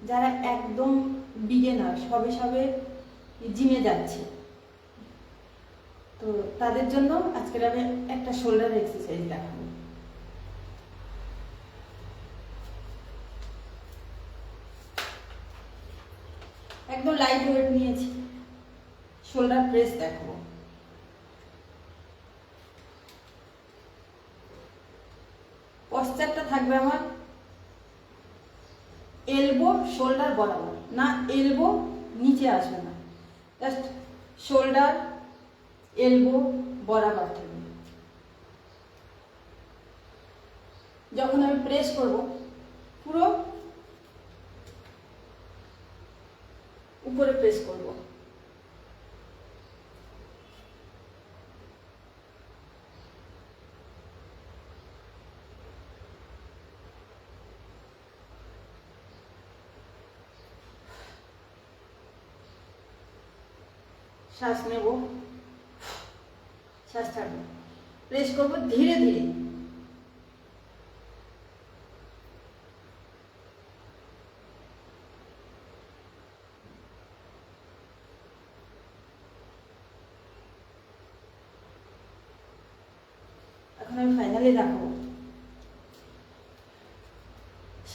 যারা একদম বিগিনার, সবে সবে জিমে যাচ্ছে, তো তাদের জন্য আজকের আমি একটা শোল্ডার এক্সারসাইজ দেখাবো। একদম লাইট ওয়েট নিয়েছি, শোল্ডার প্রেস দেখাবো। পশ্চারটা থাকবে আমার এলবো শোল্ডার বরাবর, না এলবো নিচে আসবে না, জাস্ট শোল্ডার এলবো বরাবর থাকবে। যখন আমি প্রেস করব পুরো উপরে প্রেস করব। শ্বাস নেব, শ্বাস ছাড়ব, প্রেস করব ধীরে ধীরে। এখন আমি ফাইনালি দেখাবো,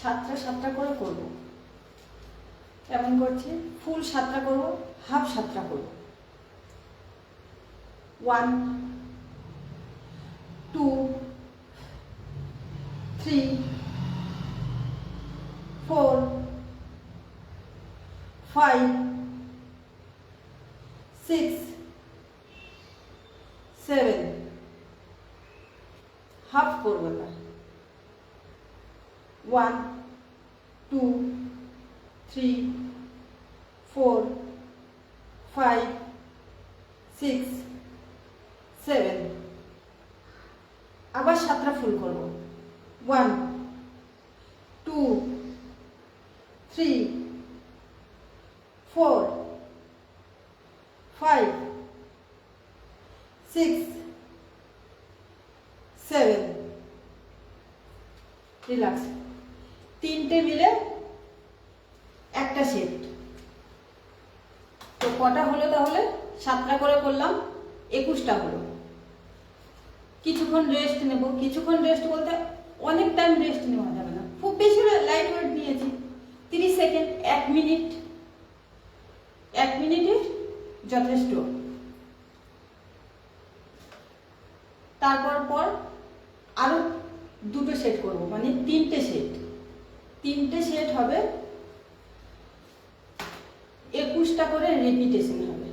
7টা 7টা করে করব। কেমন করছি? ফুল 7টা করব, হাফ 7টা করব। 1 2 3 4 5 6 7 হাফ করব না। 1 2 3 4 5 6 7 আবার 7টা ফুল করব। 1 2 3 4 5 6 7 রিল্যাক্স। 3টে মিলে একটা সেট। তো কটা হলো তাহলে? 7টা করে করলাম, 21টা হলো। কিছুক্ষণ রেস্ট নেব। কিছুক্ষণ রেস্ট বলতে অনেক টাইম রেস্ট নেওয়া যাবে না, খুব বেশি লাইট ওয়েট নিয়েছি। 30 সেকেন্ড, 1 মিনিট, 1 মিনিটে যথেষ্ট। তারপর আরো 2টো সেট করব, মানে 3টে সেট। 3টে সেট হবে, 21টা করে রিপিটেশন হবে।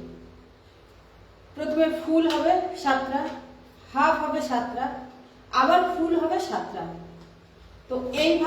প্রথমে ফুল হবে 7টা, হাফ হবে 7টা, আবার ফুল হবে 7টা। তো এইভাবে